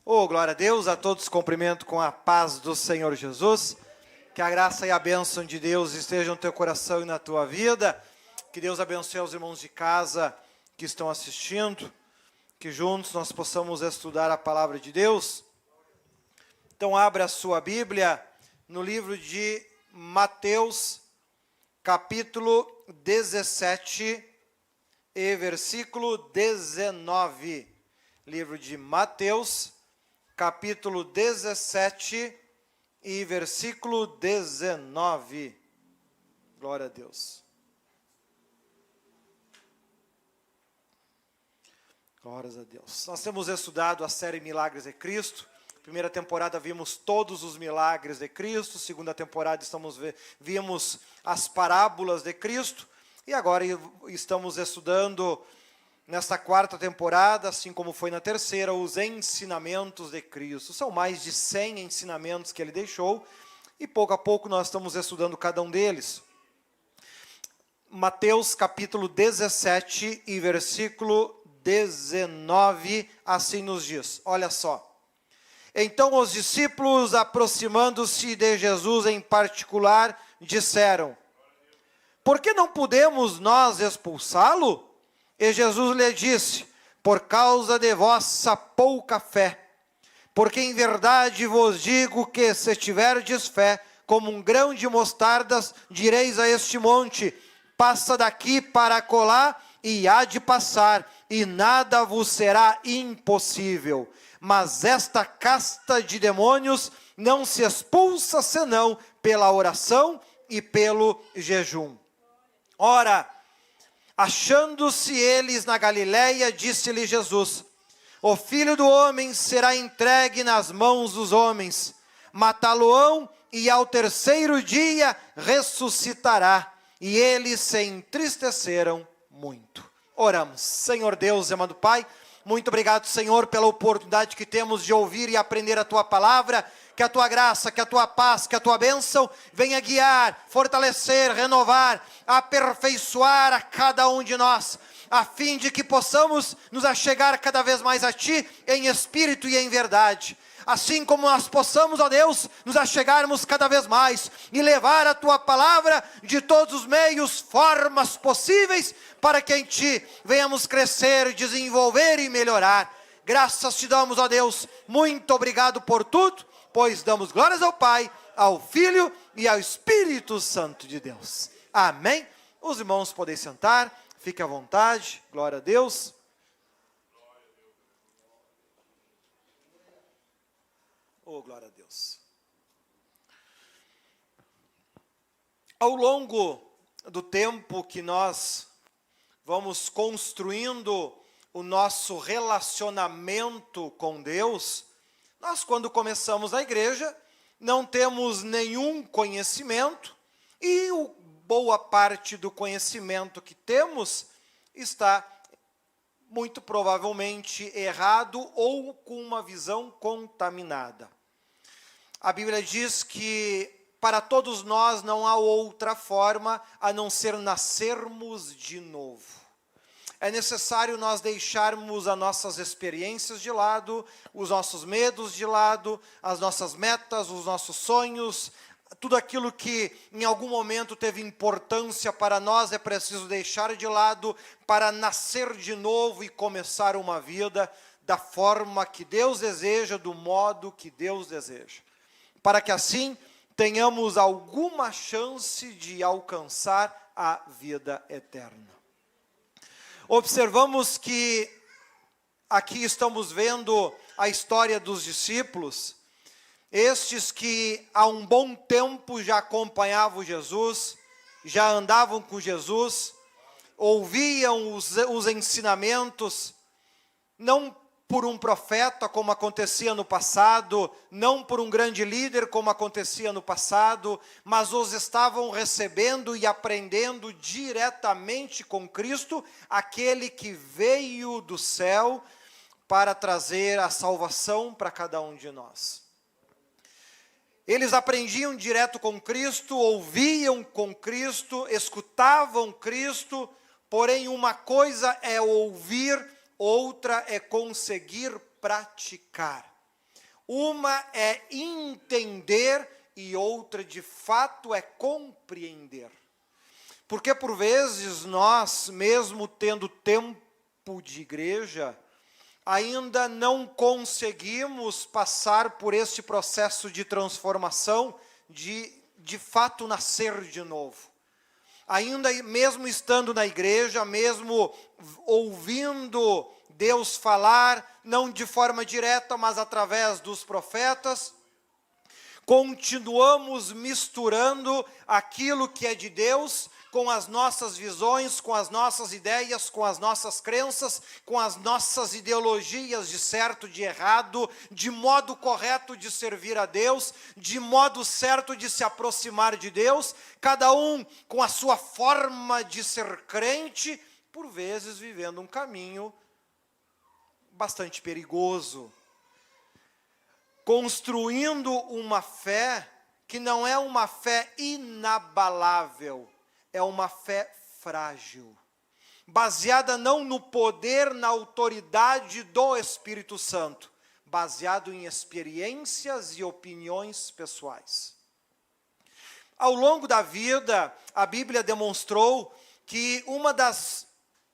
Oh, glória a Deus, a todos cumprimento com a paz do Senhor Jesus. Que a graça e a bênção de Deus estejam no teu coração e na tua vida. Que Deus abençoe os irmãos de casa que estão assistindo. Que juntos nós possamos estudar a palavra de Deus. Então abra a sua Bíblia no livro de Mateus, capítulo 17 e versículo 19. Livro de Mateus, capítulo 17 e versículo 19. Glória a Deus. Glórias a Deus. Nós temos estudado a série Milagres de Cristo. Primeira temporada vimos todos os milagres de Cristo. Segunda temporada vimos as parábolas de Cristo. E agora estamos estudando nesta quarta temporada, assim como foi na terceira, os ensinamentos de Cristo. São mais de 100 ensinamentos que ele deixou, e pouco a pouco nós estamos estudando cada um deles. Mateus capítulo 17 e versículo 19, assim nos diz, olha só. Então os discípulos, aproximando-se de Jesus em particular, disseram: por que não podemos nós expulsá-lo? E Jesus lhe disse: por causa de vossa pouca fé. Porque em verdade vos digo que, se tiverdes fé, como um grão de mostardas, direis a este monte: passa daqui para acolá, e há de passar, e nada vos será impossível. Mas esta casta de demônios não se expulsa senão pela oração e pelo jejum. Ora, achando-se eles na Galileia, disse-lhe Jesus: o Filho do Homem será entregue nas mãos dos homens, matá-lo-ão, e ao terceiro dia ressuscitará. E eles se entristeceram muito. Oramos. Senhor Deus, amado Pai, muito obrigado, Senhor, pela oportunidade que temos de ouvir e aprender a Tua palavra. Que a Tua graça, que a Tua paz, que a Tua bênção venha guiar, fortalecer, renovar, aperfeiçoar a cada um de nós, a fim de que possamos nos achegar cada vez mais a Ti, em espírito e em verdade. Assim como nós possamos, ó Deus, nos achegarmos cada vez mais e levar a Tua palavra de todos os meios, formas possíveis, para que em Ti venhamos crescer, desenvolver e melhorar. Graças Te damos, ó Deus, muito obrigado por tudo, pois damos glórias ao Pai, ao Filho e ao Espírito Santo de Deus. Amém? Os irmãos podem sentar, fiquem à vontade, glória a Deus. Oh, glória a Deus. Ao longo do tempo que nós vamos construindo o nosso relacionamento com Deus, nós, quando começamos a igreja, não temos nenhum conhecimento, e boa parte do conhecimento que temos está muito provavelmente errado ou com uma visão contaminada. A Bíblia diz que para todos nós não há outra forma a não ser nascermos de novo. É necessário nós deixarmos as nossas experiências de lado, os nossos medos de lado, as nossas metas, os nossos sonhos, tudo aquilo que em algum momento teve importância para nós é preciso deixar de lado para nascer de novo e começar uma vida da forma que Deus deseja, do modo que Deus deseja. Para que assim tenhamos alguma chance de alcançar a vida eterna. Observamos que aqui estamos vendo a história dos discípulos, estes que há um bom tempo já acompanhavam Jesus, já andavam com Jesus, ouviam os ensinamentos, não por um profeta como acontecia no passado, não por um grande líder como acontecia no passado, mas os estavam recebendo e aprendendo diretamente com Cristo, aquele que veio do céu para trazer a salvação para cada um de nós. Eles aprendiam direto com Cristo, ouviam com Cristo, escutavam Cristo, porém uma coisa é ouvir, outra é conseguir praticar. Uma é entender e outra, de fato, é compreender. Porque, por vezes, nós, mesmo tendo tempo de igreja, ainda não conseguimos passar por este processo de transformação, de fato nascer de novo. Ainda mesmo estando na igreja, mesmo ouvindo Deus falar, não de forma direta, mas através dos profetas, continuamos misturando aquilo que é de Deus com as nossas visões, com as nossas ideias, com as nossas crenças, com as nossas ideologias de certo, de errado, de modo correto de servir a Deus, de modo certo de se aproximar de Deus, cada um com a sua forma de ser crente, por vezes vivendo um caminho bastante perigoso, construindo uma fé que não é uma fé inabalável, é uma fé frágil, baseada não no poder, na autoridade do Espírito Santo, baseado em experiências e opiniões pessoais. Ao longo da vida, a Bíblia demonstrou que uma das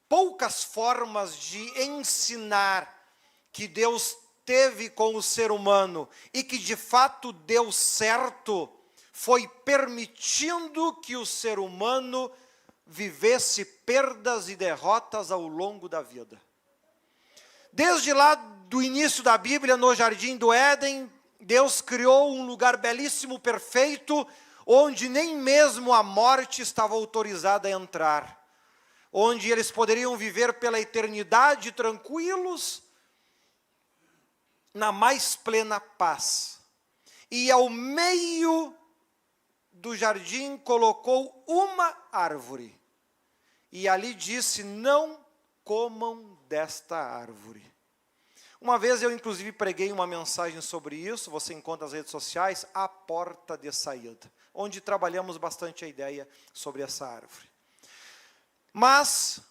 poucas formas de ensinar que Deus teve com o ser humano e que de fato deu certo, foi permitindo que o ser humano vivesse perdas e derrotas ao longo da vida. Desde lá do início da Bíblia, no Jardim do Éden, Deus criou um lugar belíssimo, perfeito, onde nem mesmo a morte estava autorizada a entrar, onde eles poderiam viver pela eternidade tranquilos, na mais plena paz. E ao meio do jardim colocou uma árvore, e ali disse: não comam desta árvore. Uma vez eu inclusive preguei uma mensagem sobre isso, você encontra nas redes sociais, A Porta de Saída, onde trabalhamos bastante a ideia sobre essa árvore. Mas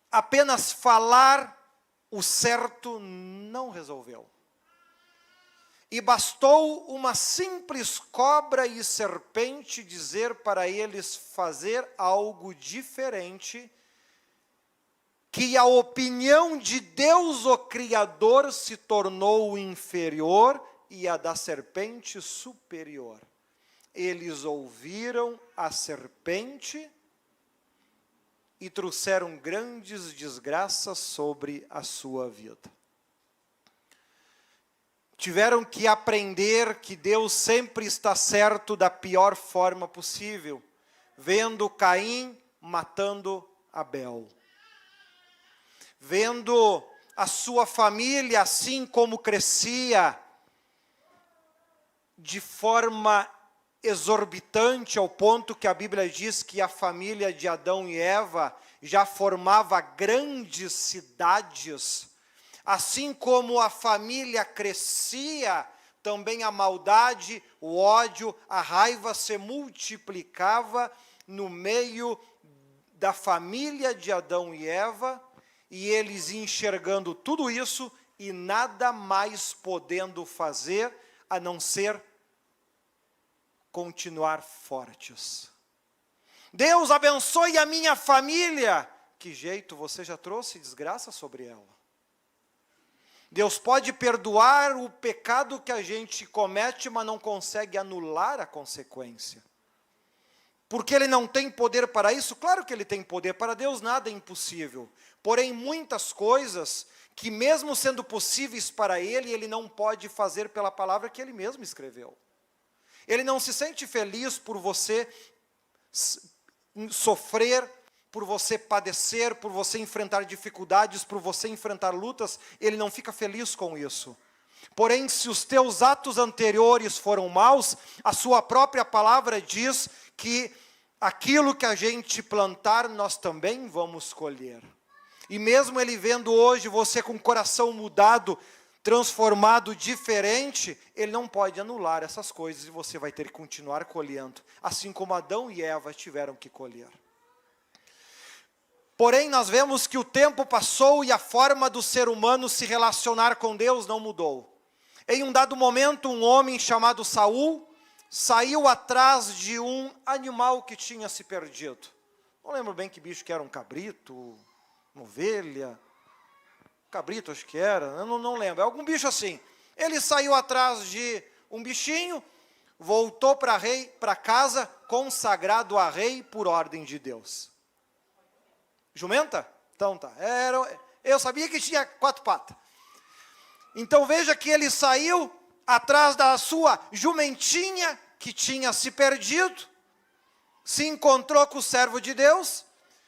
apenas falar o certo não resolveu. E bastou uma simples cobra e serpente dizer para eles fazer algo diferente, que a opinião de Deus, o Criador, se tornou inferior e a da serpente superior. Eles ouviram a serpente e trouxeram grandes desgraças sobre a sua vida. Tiveram que aprender que Deus sempre está certo da pior forma possível, vendo Caim matando Abel, vendo a sua família assim como crescia, de forma exorbitante, ao ponto que a Bíblia diz que a família de Adão e Eva já formava grandes cidades. Assim como a família crescia, também a maldade, o ódio, a raiva se multiplicava no meio da família de Adão e Eva, e eles enxergando tudo isso e nada mais podendo fazer a não ser continuar fortes. Deus abençoe a minha família. Que jeito, você já trouxe desgraça sobre ela. Deus pode perdoar o pecado que a gente comete, mas não consegue anular a consequência. Porque Ele não tem poder para isso? Claro que Ele tem poder, para Deus nada é impossível. Porém, muitas coisas que mesmo sendo possíveis para Ele, Ele não pode fazer pela palavra que Ele mesmo escreveu. Ele não se sente feliz por você sofrer, por você padecer, por você enfrentar dificuldades, por você enfrentar lutas. Ele não fica feliz com isso. Porém, se os teus atos anteriores foram maus, a sua própria palavra diz que aquilo que a gente plantar, nós também vamos colher. E mesmo Ele vendo hoje você com o coração mudado, transformado, diferente, Ele não pode anular essas coisas e você vai ter que continuar colhendo, assim como Adão e Eva tiveram que colher. Porém, nós vemos que o tempo passou e a forma do ser humano se relacionar com Deus não mudou. Em um dado momento, um homem chamado Saul saiu atrás de um animal que tinha se perdido. Não lembro bem que bicho que era, um cabrito, uma ovelha, cabrito acho que era, eu não lembro, é algum bicho assim. Ele saiu atrás de um bichinho, voltou para casa, consagrado a rei por ordem de Deus. Jumenta? Então tá, eu sabia que tinha 4 patas. Então veja que ele saiu atrás da sua jumentinha, que tinha se perdido, se encontrou com o servo de Deus,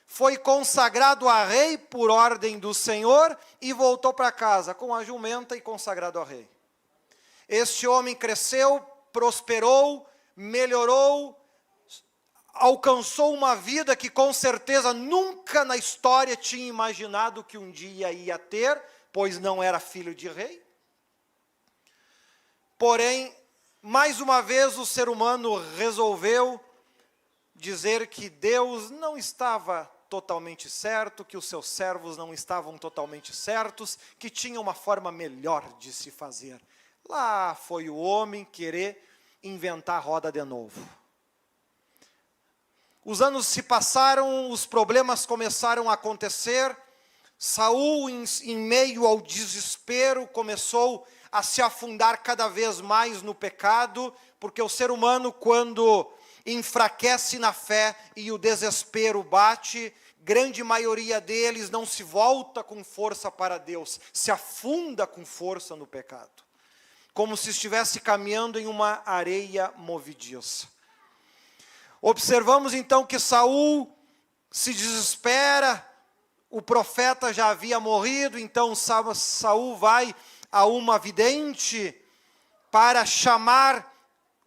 foi consagrado a rei por ordem do Senhor e voltou para casa com a jumenta e consagrado a rei. Este homem cresceu, prosperou, melhorou, alcançou uma vida que com certeza nunca na história tinha imaginado que um dia ia ter, pois não era filho de rei. Porém, mais uma vez o ser humano resolveu dizer que Deus não estava totalmente certo, que os seus servos não estavam totalmente certos, que tinha uma forma melhor de se fazer. Lá foi o homem querer inventar a roda de novo. Os anos se passaram, os problemas começaram a acontecer. Saul, em meio ao desespero, começou a se afundar cada vez mais no pecado, porque o ser humano, quando enfraquece na fé e o desespero bate, grande maioria deles não se volta com força para Deus, se afunda com força no pecado, como se estivesse caminhando em uma areia movediça. Observamos então que Saul se desespera, o profeta já havia morrido, então Saul vai a uma vidente para chamar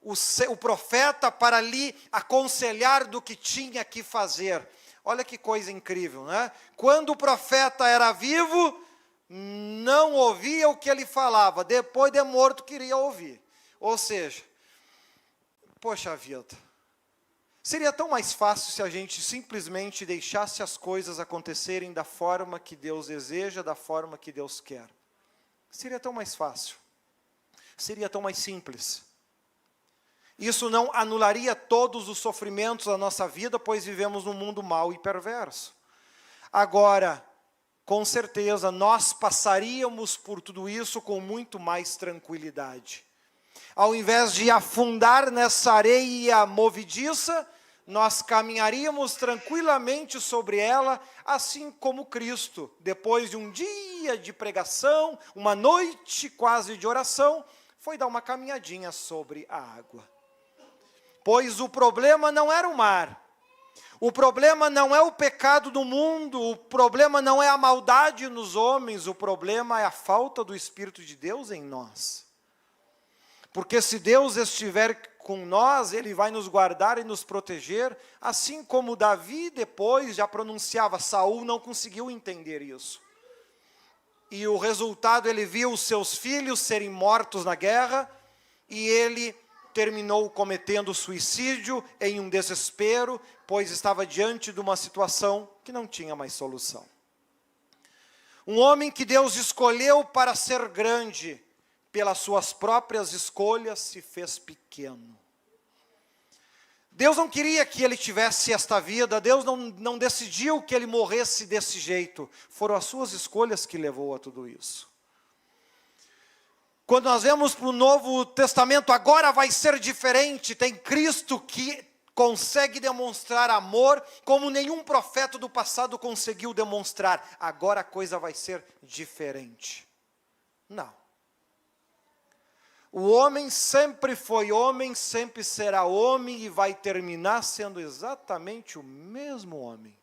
o profeta para lhe aconselhar do que tinha que fazer. Olha que coisa incrível, né? Quando o profeta era vivo, não ouvia o que ele falava, depois de morto queria ouvir. Ou seja, poxa vida, seria tão mais fácil se a gente simplesmente deixasse as coisas acontecerem da forma que Deus deseja, da forma que Deus quer. Seria tão mais fácil, seria tão mais simples. Isso não anularia todos os sofrimentos da nossa vida, pois vivemos num mundo mau e perverso. Agora, com certeza, nós passaríamos por tudo isso com muito mais tranquilidade. Ao invés de afundar nessa areia movediça, nós caminharíamos tranquilamente sobre ela, assim como Cristo, depois de um dia de pregação, uma noite quase de oração, foi dar uma caminhadinha sobre a água. Pois o problema não era o mar, o problema não é o pecado do mundo, o problema não é a maldade nos homens, o problema é a falta do Espírito de Deus em nós. Porque se Deus estiver com nós, Ele vai nos guardar e nos proteger, assim como Davi depois já pronunciava, Saul não conseguiu entender isso. E o resultado, ele viu os seus filhos serem mortos na guerra, e ele terminou cometendo suicídio em um desespero, pois estava diante de uma situação que não tinha mais solução. Um homem que Deus escolheu para ser grande, pelas suas próprias escolhas se fez pequeno. Deus não queria que ele tivesse esta vida, Deus não decidiu que ele morresse desse jeito. Foram as suas escolhas que levou a tudo isso. Quando nós vemos para o Novo Testamento, agora vai ser diferente, tem Cristo que consegue demonstrar amor como nenhum profeta do passado conseguiu demonstrar. Agora a coisa vai ser diferente. Não. O homem sempre foi homem, sempre será homem e vai terminar sendo exatamente o mesmo homem.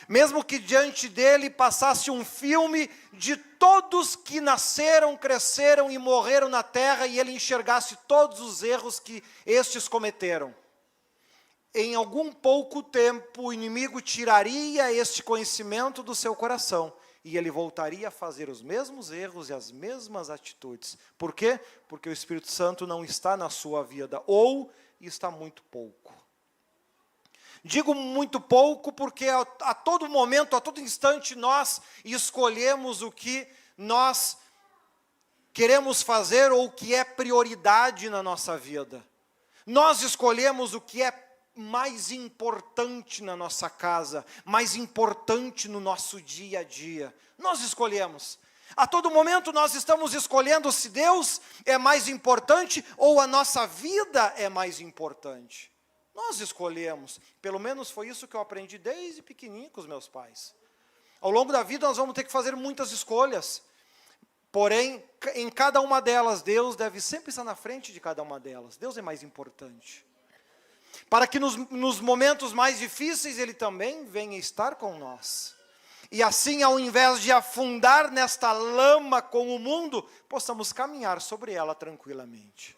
Mesmo que diante dele passasse um filme de todos que nasceram, cresceram e morreram na terra e ele enxergasse todos os erros que estes cometeram. Em algum pouco tempo o inimigo tiraria este conhecimento do seu coração. E ele voltaria a fazer os mesmos erros e as mesmas atitudes. Por quê? Porque o Espírito Santo não está na sua vida, ou está muito pouco. Digo muito pouco porque a todo momento, a todo instante, nós escolhemos o que nós queremos fazer ou o que é prioridade na nossa vida. Nós escolhemos o que é mais importante na nossa casa, mais importante no nosso dia a dia. Nós escolhemos. A todo momento nós estamos escolhendo se Deus é mais importante ou a nossa vida é mais importante. Nós escolhemos. Pelo menos foi isso que eu aprendi desde pequenininho com os meus pais. Ao longo da vida nós vamos ter que fazer muitas escolhas. Porém, em cada uma delas, Deus deve sempre estar na frente de cada uma delas. Deus é mais importante. Para que nos momentos mais difíceis Ele também venha estar com nós. E assim, ao invés de afundar nesta lama com o mundo, possamos caminhar sobre ela tranquilamente.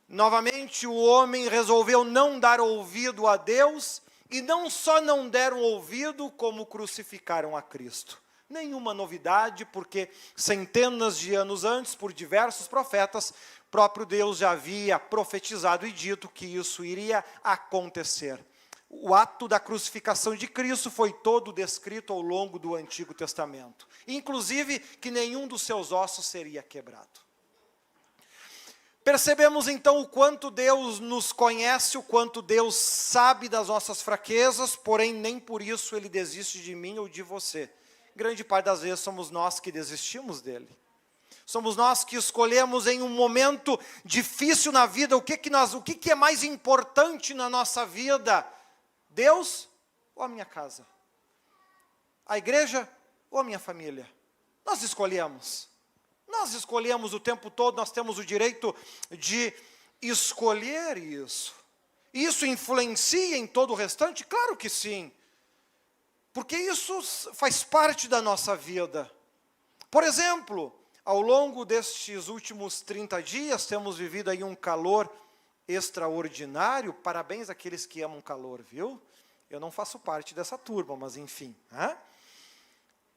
Novamente, o homem resolveu não dar ouvido a Deus, e não só não deram ouvido, como crucificaram a Cristo. Nenhuma novidade, porque centenas de anos antes, por diversos profetas, próprio Deus já havia profetizado e dito que isso iria acontecer. O ato da crucificação de Cristo foi todo descrito ao longo do Antigo Testamento. Inclusive, que nenhum dos seus ossos seria quebrado. Percebemos então o quanto Deus nos conhece, o quanto Deus sabe das nossas fraquezas, porém nem por isso Ele desiste de mim ou de você. Grande parte das vezes somos nós que desistimos dEle. Somos nós que escolhemos em um momento difícil na vida, o que é mais importante na nossa vida? Deus ou a minha casa? A igreja ou a minha família? Nós escolhemos. Nós escolhemos o tempo todo, nós temos o direito de escolher isso. Isso influencia em todo o restante? Claro que sim. Porque isso faz parte da nossa vida. Por exemplo, ao longo destes últimos 30 dias, temos vivido aí um calor extraordinário. Parabéns àqueles que amam calor, viu? Eu não faço parte dessa turma, mas enfim.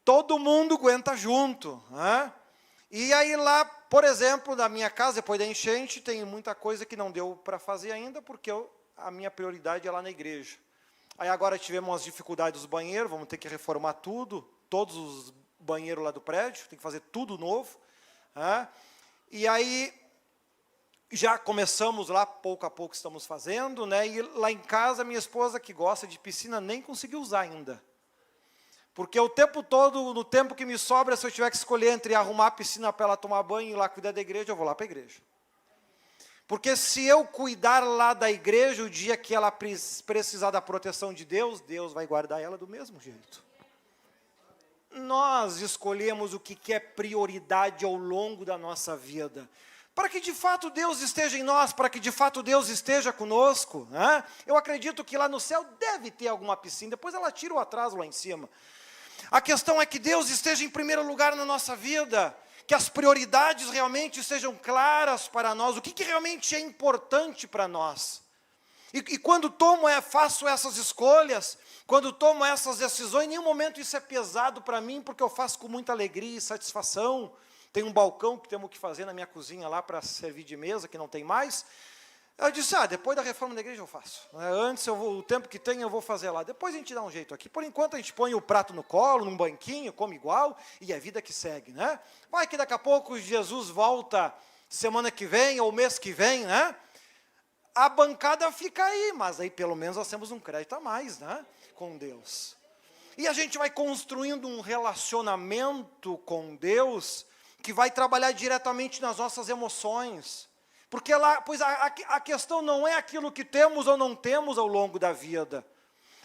Todo mundo aguenta junto. E aí lá, por exemplo, na minha casa, depois da enchente, tem muita coisa que não deu para fazer ainda, porque a minha prioridade é lá na igreja. Aí agora tivemos as dificuldades dos banheiros, vamos ter que reformar tudo, todos os banheiros lá do prédio, tem que fazer tudo novo. E aí, já começamos lá, pouco a pouco estamos fazendo, né? E lá em casa, minha esposa, que gosta de piscina, nem conseguiu usar ainda. Porque o tempo todo, no tempo que me sobra, se eu tiver que escolher entre arrumar a piscina para ela tomar banho e ir lá cuidar da igreja, eu vou lá para a igreja. Porque se eu cuidar lá da igreja, o dia que ela precisar da proteção de Deus, Deus vai guardar ela do mesmo jeito. Nós escolhemos o que é prioridade ao longo da nossa vida. Para que de fato Deus esteja em nós, para que de fato Deus esteja conosco. Eu acredito que lá no céu deve ter alguma piscina, depois ela tira o atraso lá em cima. A questão é que Deus esteja em primeiro lugar na nossa vida, que as prioridades realmente sejam claras para nós, o que realmente é importante para nós. E quando faço essas escolhas, quando tomo essas decisões, em nenhum momento isso é pesado para mim, porque eu faço com muita alegria e satisfação. Tem um balcão que temos que fazer na minha cozinha lá para servir de mesa, que não tem mais. Eu disse, depois da reforma da igreja eu faço. Antes, o tempo que tem eu vou fazer lá. Depois a gente dá um jeito aqui. Por enquanto a gente põe o prato no colo, num banquinho, come igual, e é a vida que segue, né? Vai que daqui a pouco Jesus volta semana que vem, ou mês que vem, né? A bancada fica aí, mas aí pelo menos nós temos um crédito a mais, né? Com Deus. E a gente vai construindo um relacionamento com Deus que vai trabalhar diretamente nas nossas emoções. Porque a questão não é aquilo que temos ou não temos ao longo da vida.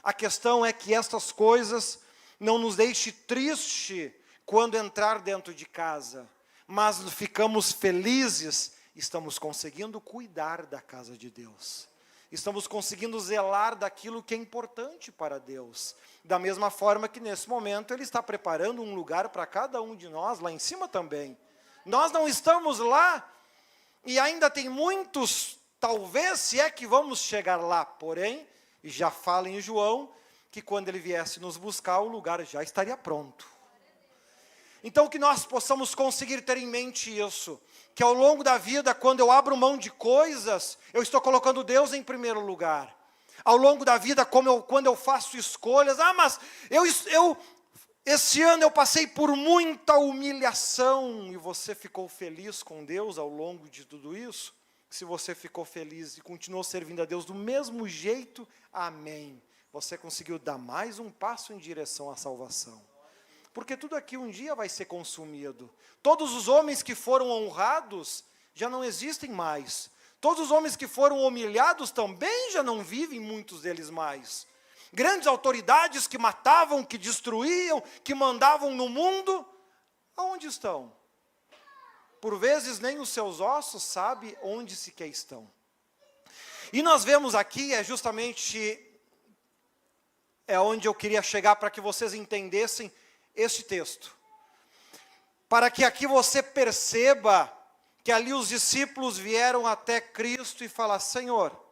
A questão é que estas coisas não nos deixem triste quando entrar dentro de casa. Mas ficamos felizes, estamos conseguindo cuidar da casa de Deus. Estamos conseguindo zelar daquilo que é importante para Deus. Da mesma forma que nesse momento Ele está preparando um lugar para cada um de nós, lá em cima também. Nós não estamos lá, e ainda tem muitos, talvez, se é que vamos chegar lá, porém, já fala em João, que quando Ele viesse nos buscar, o lugar já estaria pronto. Então, que nós possamos conseguir ter em mente isso, que ao longo da vida, quando eu abro mão de coisas, eu estou colocando Deus em primeiro lugar. Ao longo da vida, quando eu faço escolhas, mas eu Esse ano eu passei por muita humilhação e você ficou feliz com Deus ao longo de tudo isso? Se você ficou feliz e continuou servindo a Deus do mesmo jeito, amém. Você conseguiu dar mais um passo em direção à salvação. Porque tudo aqui um dia vai ser consumido. Todos os homens que foram honrados já não existem mais. Todos os homens que foram humilhados também já não vivem, muitos deles mais. Grandes autoridades que matavam, que destruíam, que mandavam no mundo, aonde estão? Por vezes nem os seus ossos sabem onde sequer estão. E nós vemos aqui, é onde eu queria chegar para que vocês entendessem este texto. Para que aqui você perceba que ali os discípulos vieram até Cristo e falaram: Senhor,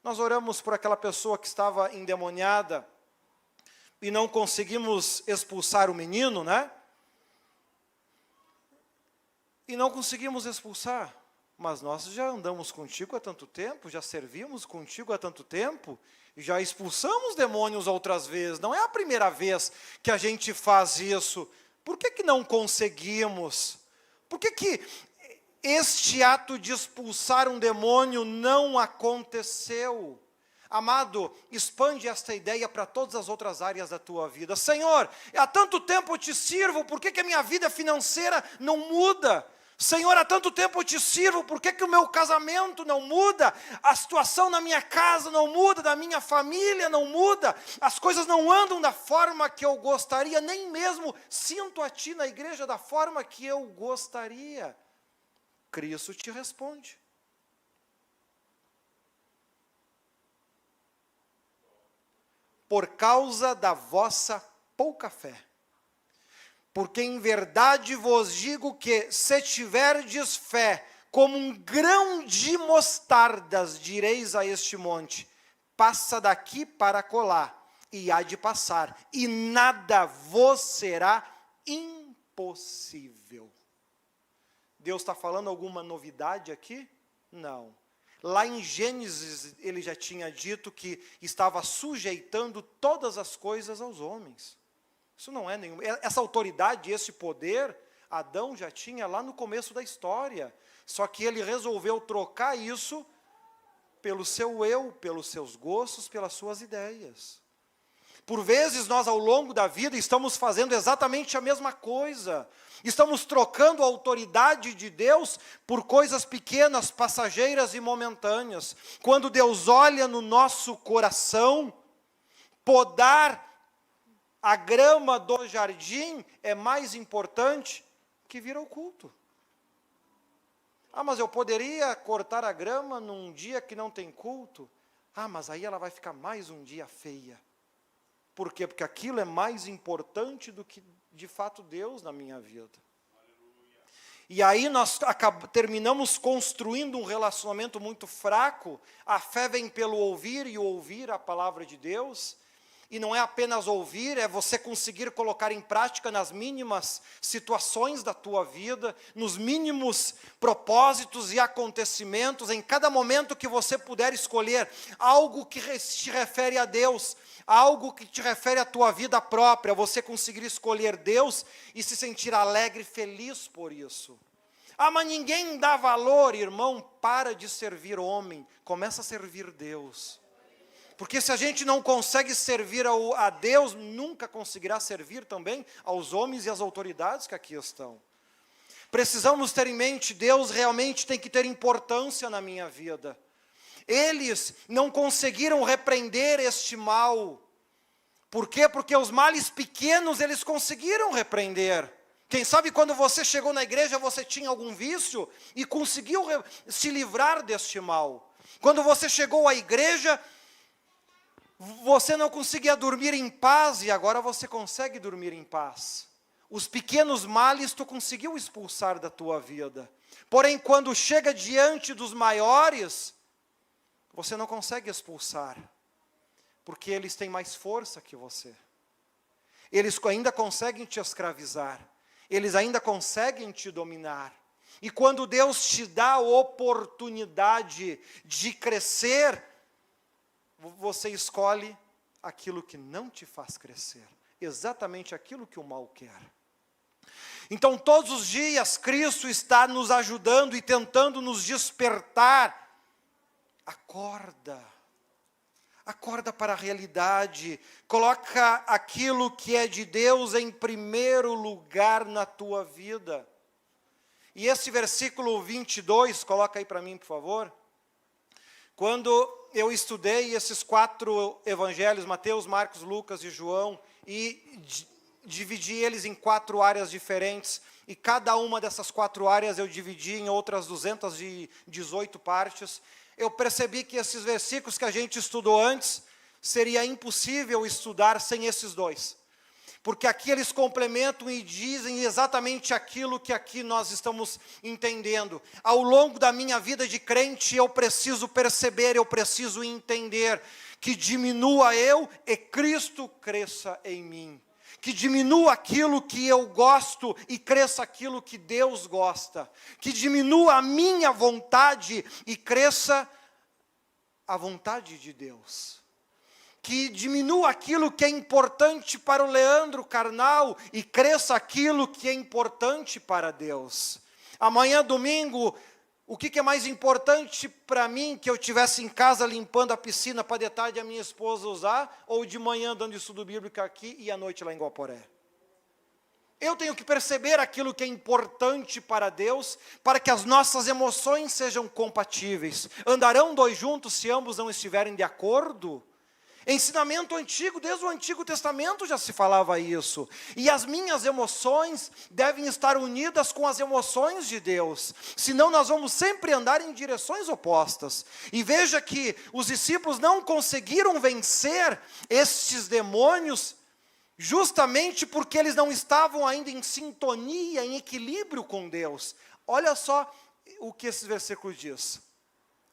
nós oramos por aquela pessoa que estava endemoniada e não conseguimos expulsar o menino, né? E não conseguimos expulsar, mas nós já andamos contigo há tanto tempo, já servimos contigo há tanto tempo, e já expulsamos demônios outras vezes, não é a primeira vez que a gente faz isso. Por que não conseguimos? Por que este ato de expulsar um demônio não aconteceu? Amado, expande esta ideia para todas as outras áreas da tua vida. Senhor, há tanto tempo eu te sirvo, por que a minha vida financeira não muda? Senhor, há tanto tempo eu te sirvo, por que o meu casamento não muda? A situação na minha casa não muda, da minha família não muda, as coisas não andam da forma que eu gostaria, nem mesmo sinto a ti na igreja da forma que eu gostaria. Cristo te responde. Por causa da vossa pouca fé. Porque em verdade vos digo que, se tiverdes fé, como um grão de mostardas, direis a este monte: passa daqui para acolá, e há de passar, e nada vos será impossível. Deus está falando alguma novidade aqui? Não. Lá em Gênesis, ele já tinha dito que estava sujeitando todas as coisas aos homens. Isso não é nenhum. Essa autoridade, esse poder, Adão já tinha lá no começo da história. Só que ele resolveu trocar isso pelo seu eu, pelos seus gostos, pelas suas ideias. Por vezes nós ao longo da vida estamos fazendo exatamente a mesma coisa. Estamos trocando a autoridade de Deus por coisas pequenas, passageiras e momentâneas. Quando Deus olha no nosso coração, podar a grama do jardim é mais importante que vir ao culto. Ah, mas eu poderia cortar a grama num dia que não tem culto? Ah, mas aí ela vai ficar mais um dia feia. Por quê? Porque aquilo é mais importante do que, de fato, Deus na minha vida. E aí nós terminamos construindo um relacionamento muito fraco. A fé vem pelo ouvir, e ouvir a palavra de Deus. E não é apenas ouvir, é você conseguir colocar em prática nas mínimas situações da tua vida, nos mínimos propósitos e acontecimentos, em cada momento que você puder escolher algo que te refere a Deus, algo que te refere à tua vida própria, você conseguir escolher Deus e se sentir alegre e feliz por isso. Ah, mas ninguém dá valor, irmão, para de servir homem, começa a servir Deus. Porque se a gente não consegue servir a Deus, nunca conseguirá servir também aos homens e às autoridades que aqui estão. Precisamos ter em mente, Deus realmente tem que ter importância na minha vida. Eles não conseguiram repreender este mal. Por quê? Porque os males pequenos eles conseguiram repreender. Quem sabe quando você chegou na igreja, você tinha algum vício e conseguiu se livrar deste mal. Quando você chegou à igreja, você não conseguia dormir em paz e agora você consegue dormir em paz. Os pequenos males tu conseguiu expulsar da tua vida. Porém, quando chega diante dos maiores, você não consegue expulsar. Porque eles têm mais força que você. Eles ainda conseguem te escravizar. Eles ainda conseguem te dominar. E quando Deus te dá a oportunidade de crescer, você escolhe aquilo que não te faz crescer. exatamente aquilo que o mal quer. Então, todos os dias, Cristo está nos ajudando e tentando nos despertar. Acorda. Acorda para a realidade. Coloca aquilo que é de Deus em primeiro lugar na tua vida. E esse versículo 22, coloca aí para mim, por favor. Quando eu estudei esses 4 evangelhos, Mateus, Marcos, Lucas e João, e dividi eles em 4 áreas diferentes, e cada uma dessas 4 áreas eu dividi em outras 218 partes, eu percebi que esses versículos que a gente estudou antes, seria impossível estudar sem esses 2. Porque aqui eles complementam e dizem exatamente aquilo que aqui nós estamos entendendo. Ao longo da minha vida de crente, eu preciso perceber, eu preciso entender que diminua eu e Cristo cresça em mim. Que diminua aquilo que eu gosto e cresça aquilo que Deus gosta. Que diminua a minha vontade e cresça a vontade de Deus. Que diminua aquilo que é importante para o Leandro carnal e cresça aquilo que é importante para Deus. Amanhã, domingo, o que é mais importante para mim, que eu estivesse em casa limpando a piscina para de tarde a minha esposa usar, ou de manhã dando estudo bíblico aqui e à noite lá em Guaporé? Eu tenho que perceber aquilo que é importante para Deus, para que as nossas emoções sejam compatíveis. Andarão 2 juntos se ambos não estiverem de acordo? Ensinamento antigo, desde o Antigo Testamento já se falava isso. E as minhas emoções devem estar unidas com as emoções de Deus. Senão nós vamos sempre andar em direções opostas. E veja que os discípulos não conseguiram vencer estes demônios justamente porque eles não estavam ainda em sintonia, em equilíbrio com Deus. Olha só o que esse versículo diz.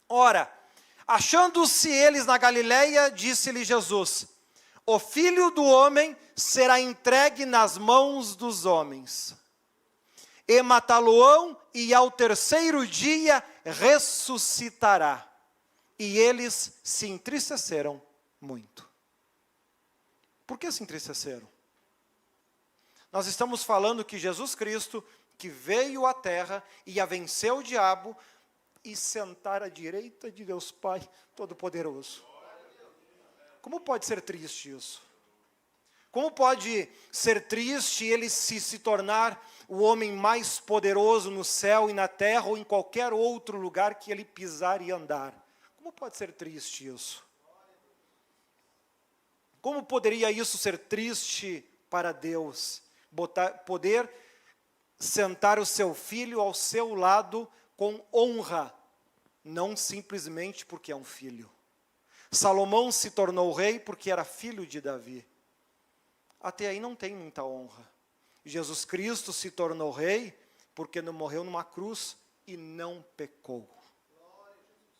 Ora, achando-se eles na Galileia, disse-lhe Jesus: o Filho do Homem será entregue nas mãos dos homens, e matá-lo-ão, e ao 3º dia ressuscitará. E eles se entristeceram muito. Por que se entristeceram? Nós estamos falando que Jesus Cristo, que veio à terra e a venceu o diabo, e sentar à direita de Deus Pai Todo-Poderoso. Como pode ser triste isso? Como pode ser triste ele se tornar o homem mais poderoso no céu e na terra, ou em qualquer outro lugar que ele pisar e andar? Como pode ser triste isso? Como poderia isso ser triste para Deus? Poder sentar o seu filho ao seu lado com honra, não simplesmente porque é um filho. Salomão se tornou rei porque era filho de Davi. Até aí não tem muita honra. Jesus Cristo se tornou rei porque não morreu numa cruz e não pecou.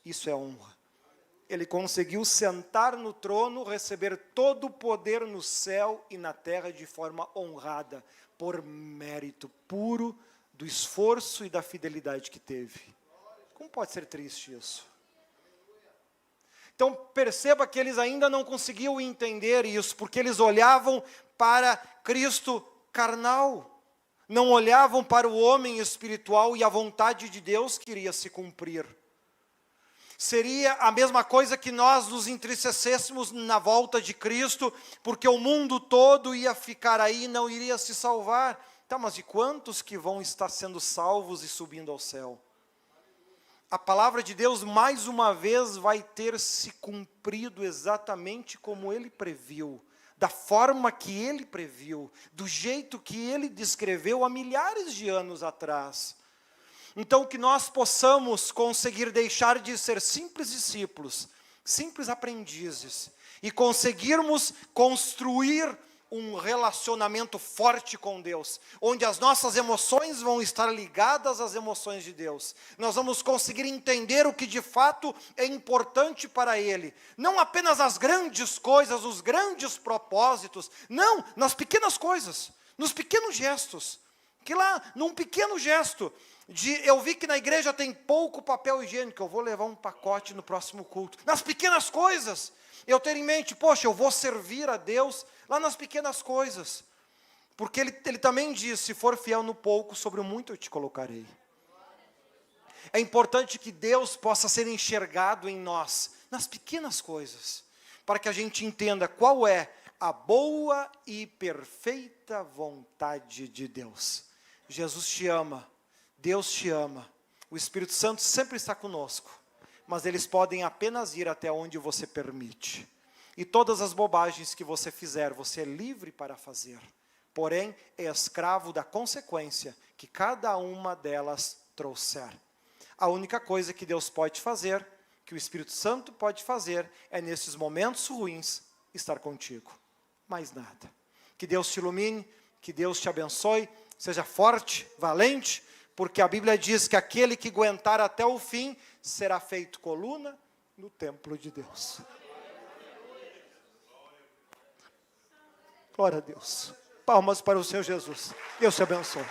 Isso é honra. Ele conseguiu sentar no trono, receber todo o poder no céu e na terra de forma honrada, por mérito puro do esforço e da fidelidade que teve. Como pode ser triste isso? Então perceba que eles ainda não conseguiam entender isso, porque eles olhavam para Cristo carnal, não olhavam para o homem espiritual e a vontade de Deus que iria se cumprir. Seria a mesma coisa que nós nos entristecêssemos na volta de Cristo, porque o mundo todo ia ficar aí e não iria se salvar. Tá, mas de quantos que vão estar sendo salvos e subindo ao céu? A palavra de Deus, mais uma vez, vai ter se cumprido exatamente como Ele previu, da forma que Ele previu, do jeito que Ele descreveu há milhares de anos atrás. Então, que nós possamos conseguir deixar de ser simples discípulos, simples aprendizes, e conseguirmos construir um relacionamento forte com Deus, onde as nossas emoções vão estar ligadas às emoções de Deus. Nós vamos conseguir entender o que de fato é importante para Ele. Não apenas as grandes coisas, os grandes propósitos, não, nas pequenas coisas, nos pequenos gestos. Que lá, num pequeno gesto, eu vi que na igreja tem pouco papel higiênico, eu vou levar um pacote no próximo culto. Nas pequenas coisas, eu ter em mente, poxa, eu vou servir a Deus Lá nas pequenas coisas. Porque ele também diz, se for fiel no pouco, sobre o muito eu te colocarei. É importante que Deus possa ser enxergado em nós, nas pequenas coisas, para que a gente entenda qual é a boa e perfeita vontade de Deus. Jesus te ama, Deus te ama, o Espírito Santo sempre está conosco, mas eles podem apenas ir até onde você permite. E todas as bobagens que você fizer, você é livre para fazer, porém é escravo da consequência que cada uma delas trouxer. A única coisa que Deus pode fazer, que o Espírito Santo pode fazer, é nesses momentos ruins, estar contigo. Mais nada. Que Deus te ilumine, que Deus te abençoe, seja forte, valente, porque a Bíblia diz que aquele que aguentar até o fim, será feito coluna no templo de Deus. Glória a Deus. Palmas para o Senhor Jesus. Deus te abençoe.